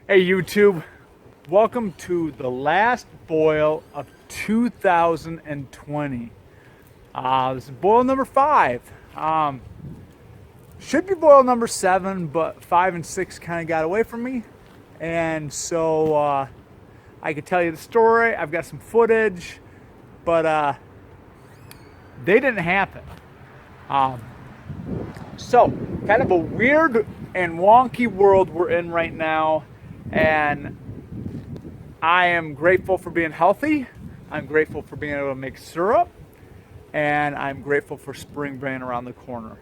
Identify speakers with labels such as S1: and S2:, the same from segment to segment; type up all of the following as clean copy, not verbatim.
S1: Hey YouTube, welcome to the last boil of 2020. This is boil number 5. Should be boil number 7, but 5 and 6 kind of got away from me. And so I could tell you the story. I've got some footage, but they didn't happen. So, kind of a weird and wonky world we're in right now. And I am grateful for being healthy. I'm grateful for being able to make syrup. And I'm grateful for spring being around the corner.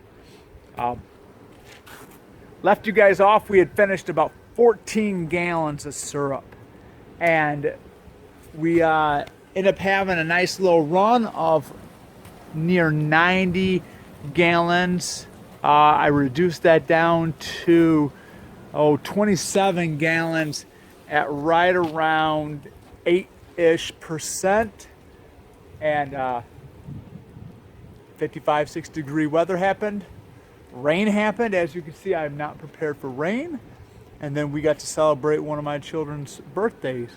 S1: Left you guys off. We had finished about 14 gallons of syrup. And we ended up having a nice little run of near 90 gallons. I reduced that down to 27 gallons at right around 8-ish%. And 55, 6 degree weather happened. Rain happened. As you can see, I'm not prepared for rain. And then we got to celebrate one of my children's birthdays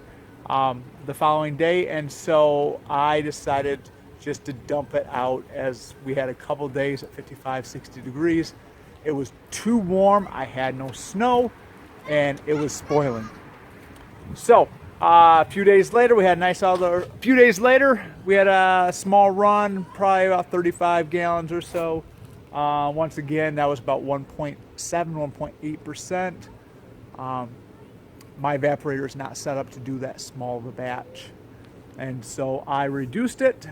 S1: the following day. And so I decided just to dump it out, as we had a couple days at 55, 60 degrees. It was too warm. I had no snow, and it was spoiling. So a few days later, we had a nice other. A few days later, we had a small run, probably about 35 gallons or so. Once again, that was about 1.7, 1.8%. My evaporator is not set up to do that small of a batch, and so I reduced it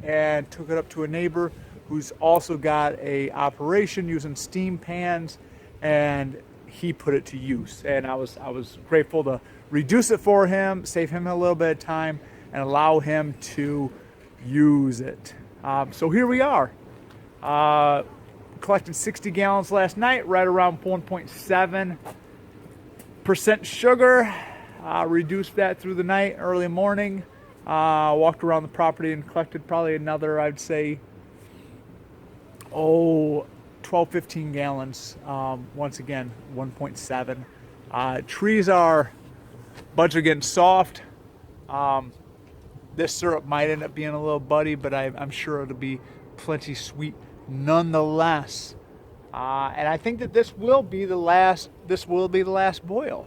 S1: and took it up to a neighbor who's also got a operation using steam pans, and he put it to use. And I was grateful to reduce it for him, save him a little bit of time, and allow him to use it. So here we are. Collected 60 gallons last night, right around 1.7% sugar. Reduced that through the night, early morning. Walked around the property and collected probably another, I'd say, 12, 15 gallons. Once again, 1.7. Buds are getting soft. This syrup might end up being a little buddy, but I'm sure it'll be plenty sweet nonetheless. And I think that this will be the last boil.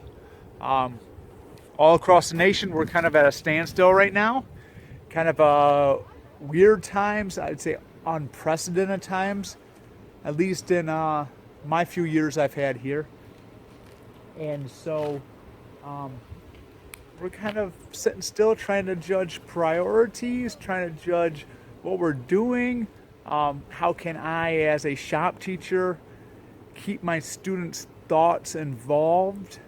S1: All across the nation, we're kind of at a standstill right now. Kind of weird times, I'd say unprecedented times, at least in my few years I've had here. And so we're kind of sitting still, trying to judge priorities, trying to judge what we're doing. How can I, as a shop teacher, keep my students' thoughts involved?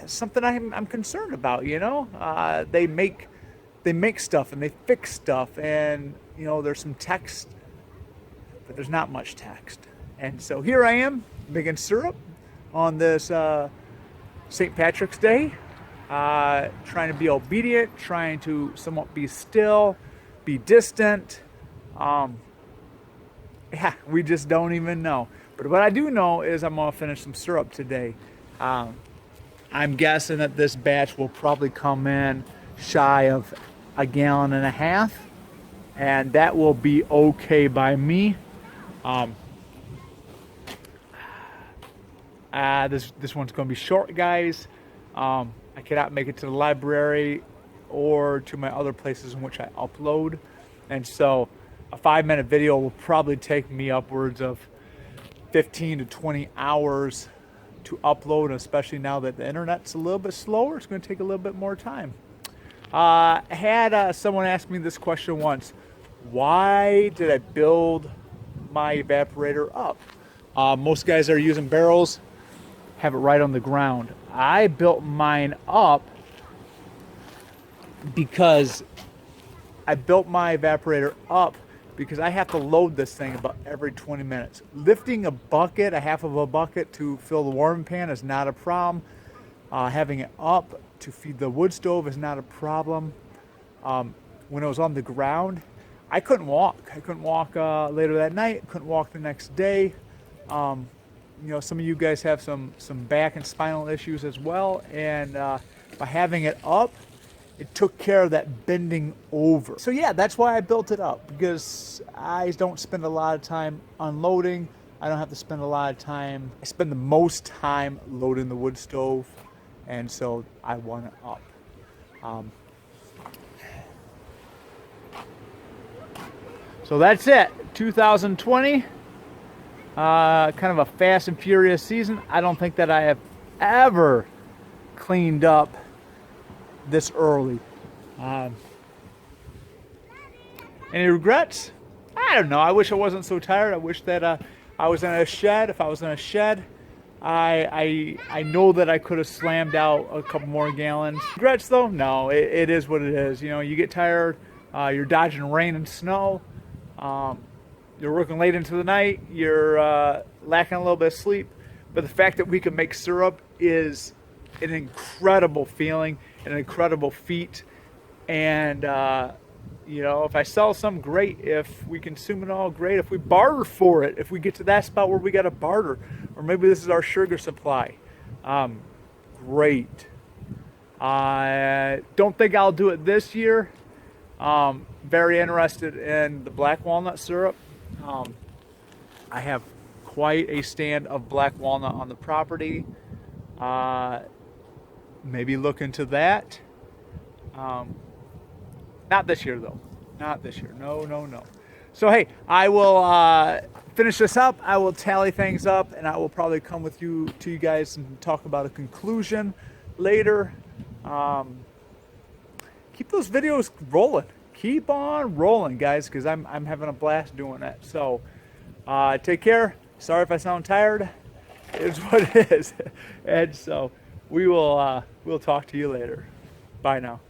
S1: Something I'm concerned about, you know. They make stuff and they fix stuff, and you know there's some text, but there's not much text. And so here I am making syrup on this St. Patrick's Day, trying to be obedient, trying to somewhat be still, be distant. Yeah, we just don't even know. But what I do know is I'm gonna finish some syrup today. I'm guessing that this batch will probably come in shy of 1.5 gallons, and that will be okay by me. This one's going to be short, guys. I cannot make it to the library or to my other places in which I upload, and so a 5-minute video will probably take me upwards of 15 to 20 hours to upload, especially now that the internet's a little bit slower. It's going to take a little bit more time. I had someone ask me this question once: why did I build my evaporator up? Most guys that are using barrels have it right on the ground. I built mine up because I have to load this thing about every 20 minutes. Lifting a half of a bucket to fill the warming pan is not a problem. Having it up to feed the wood stove is not a problem. When it was on the ground, I couldn't walk. Later that night, couldn't walk the next day. some of you guys have some back and spinal issues as well, and by having it up, it took care of that bending over. So yeah, that's why I built it up, because I don't spend a lot of time unloading. I don't have to spend a lot of time. I spend the most time loading the wood stove, and so I want it up. So that's it, 2020. Kind of a fast and furious season. I don't think that I have ever cleaned up this early. Any regrets? I don't know. I wish I wasn't so tired. I wish that I was in a shed. If I was in a shed, I know that I could have slammed out a couple more gallons. Regrets though? No, it is what it is. You get tired. You're dodging rain and snow. You're working late into the night. You're lacking a little bit of sleep. But the fact that we can make syrup is an incredible feeling, an incredible feat. And if I sell some, great. If we consume it all, great. If we barter for it, if we get to that spot where we got to barter, or maybe this is our sugar supply, great. I don't think I'll do it this year. Very interested in the black walnut syrup. I have quite a stand of black walnut on the property. Maybe look into that. Not this year though. Not this year. No. So hey, I will finish this up. I will tally things up, and I will probably come with you guys and talk about a conclusion later. Keep those videos rolling. Keep on rolling, guys, because I'm having a blast doing that. So take care. Sorry if I sound tired. It's what it is. And so we'll talk to you later. Bye now.